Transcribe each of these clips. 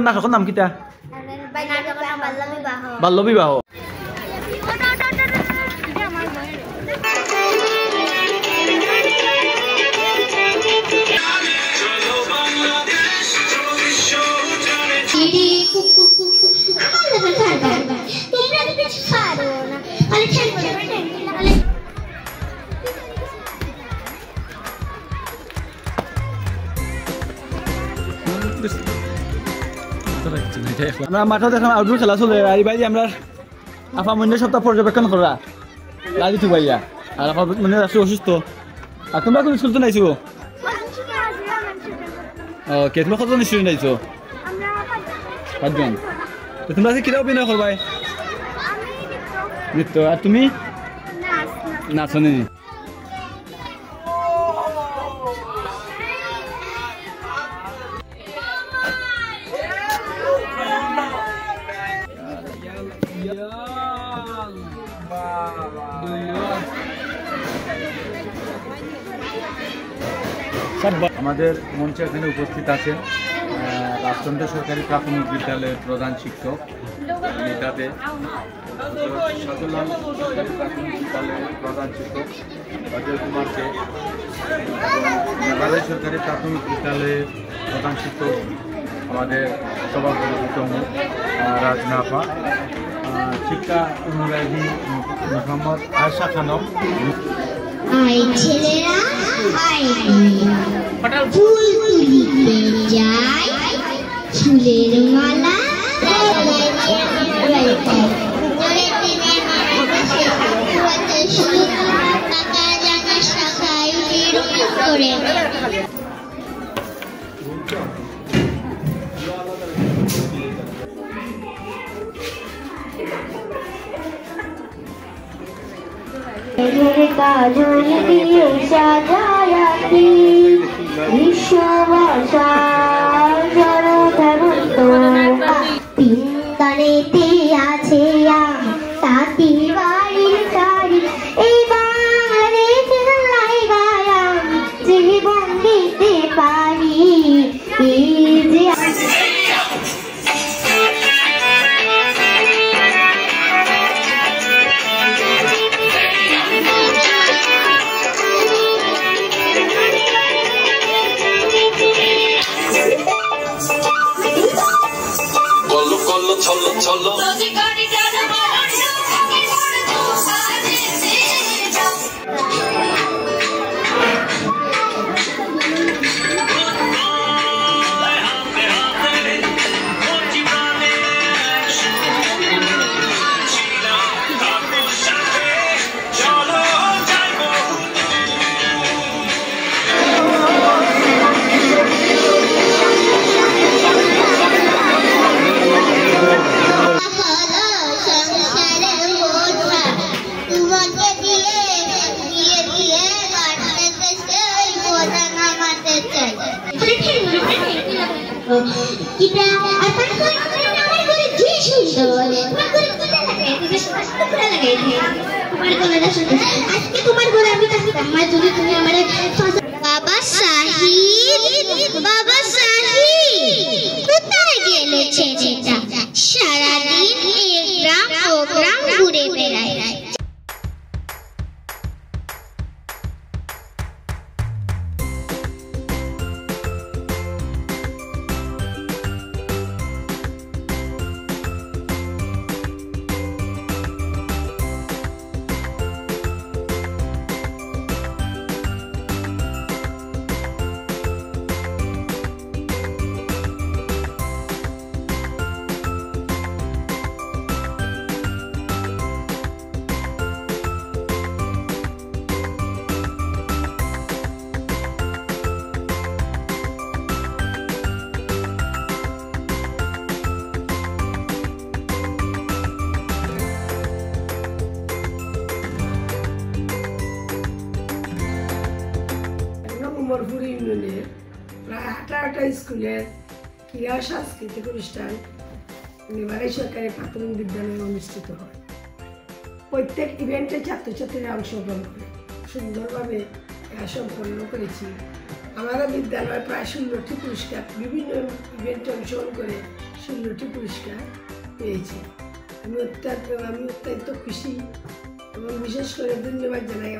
নাটকের নাম কিটা? বাল্য বিবাহ। আমরা মাঠে দেখলাম আউটডোর খেলা চলে আর বাইরে আমরা আফা মন্দির সপ্তাহ পর্যবেক্ষণ করা রাজি থু ভাইয়া আর আফা মন্দির আসছে অসুস্থ। আর তোমরা কোন স্কুল তো নাইছো? কে তোমরা কতজন স্টুডেন্ট আইছো? 5 জন। তো তোমরা কি কিরা অভিনয় করবাই? নৃত্য। আর তুমি? নাচ নি। আমাদের মঞ্চে এখানে উপস্থিত আছেন রাজচন্দ্র সরকারি প্রাথমিক বিদ্যালয়ের প্রধান শিক্ষক নেতাতে সাদুল্লাল সরকারি প্রাথমিক বিদ্যালয়ের প্রধান শিক্ষক অজয় কুমার দে, মেঘালয় সরকারি প্রাথমিক বিদ্যালয়ের প্রধান শিক্ষক আমাদের সভাপতি রাজনাফা, শিক্ষা অনুরাগী মোহাম্মদ আয়শা খানম। ছেলেরা ফুল তুলিতে যায়, ফুলের মালা করে কাজল দিয়ে সাজায়াতি বিশ্ববাসার জনধরন্ত পিন্দনেতে আছে তাঁতি বাড়ির শাড়ি এই বাংলাদেশ লাইগায়া জীবন দিতে পারি এই যে চলো kita apa kau আমার করে যে সুন্দর তোমার করে কোথা লাগে তুমি স্পষ্ট করে লাগাই দিয়ে তোমার গলাটা সুন্দর আজকে তোমার গলা আমি থাকতাম মা যদি তুমি আমারে বাবা সাহিদ কোথায় গেলে ছেলেটা সারা দিন এই গ্রাম প্রোগ্রাম ঘুরে বেড়ায় উমরপুর ইউনিয়নের প্রায় 18টা স্কুলের ক্রীড়া সাংস্কৃতিক অনুষ্ঠান মেঘালয় সরকারি প্রাথমিক বিদ্যালয়ে অনুষ্ঠিত হয়। প্রত্যেক ইভেন্টে ছাত্রছাত্রীরা অংশগ্রহণ করে সুন্দরভাবে সম্পন্ন করেছি। আমাদের বিদ্যালয়ে প্রায় 16টি পুরস্কার বিভিন্ন ইভেন্টে অংশগ্রহণ করে 16টি পুরস্কার পেয়েছি। আমি অত্যন্ত খুশি এবং বিশেষ করে ধন্যবাদ জানাই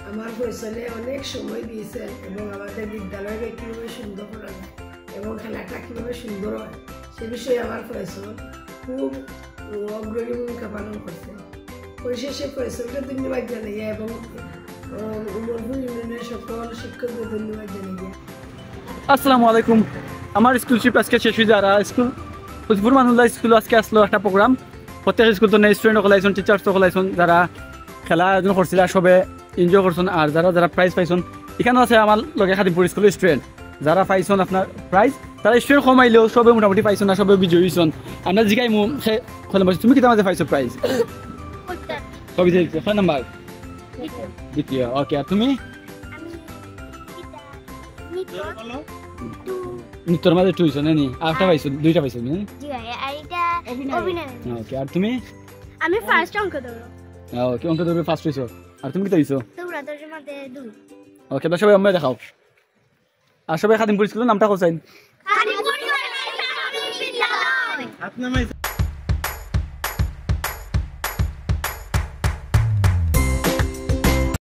আমার ফয়সলে অনেক সময় দিয়েছেন এবং আমাদের বিদ্যালয়কে কীভাবে সুন্দর করা যায় এবং খেলাটা কীভাবে সুন্দর হয় সে বিষয়ে আমার ফয়সল খুব অগ্রণী ভূমিকা পালন করছে। পরিশেষে ফয়সলকে ধন্যবাদ জানাই এবং উমরপুর ইউনিয়নের সকল শিক্ষকদের ধন্যবাদ জানাই। আসসালামু আলাইকুম। আমার স্কুলশিপ আজকে শেষ হয়ে যারা স্কুল ফজপুর মানুল্লাহ স্কুল আজকে আসলো একটা প্রোগ্রাম। প্রত্যেক স্কুল তো স্টুডেন্ট ওলাইছেন, টিচার্স তো ওলাইছেন, যারা খেলা আয়োজন করছিল সবে এনজয় করছেন। আর যারা প্রাইজ পাইছেন এখানেও আছে আমার লগে খাদিমপুর স্কুলের স্টুডেন্ট যারা পাইছেন আপনার প্রাইজ, তারা স্টুডেন্ট কমাইলেও সবে মোটামুটি পাইছেন না, সবে বিজয়ী হয়েছেন। আমরা জিগাই তুমি কিতা মাঝে পাইছো প্রাইজ? কবি ছয় নাম্বার দ্বিতীয়। ওকে, আর তুমি? নৃত্যর মাঝে টু হয়েছো নানি? আরেকটা পাইছো, দুইটা পাইছো? ওকে, আর তুমি? আমি ফার্স্ট অঙ্ক দৌড়। ওকে, অঙ্ক দৌড়ে ফার্স্ট হয়েছো। আর তুমি কিতা হয়েছো? দৌড়াদৌড়ের মধ্যে দুই। ওকে, তো সবাই আমরা দেখাও। আর সবাই খাদিমপুর স্কুলের নামটা কোথায়? খাদিমপুর বিদ্যালয়।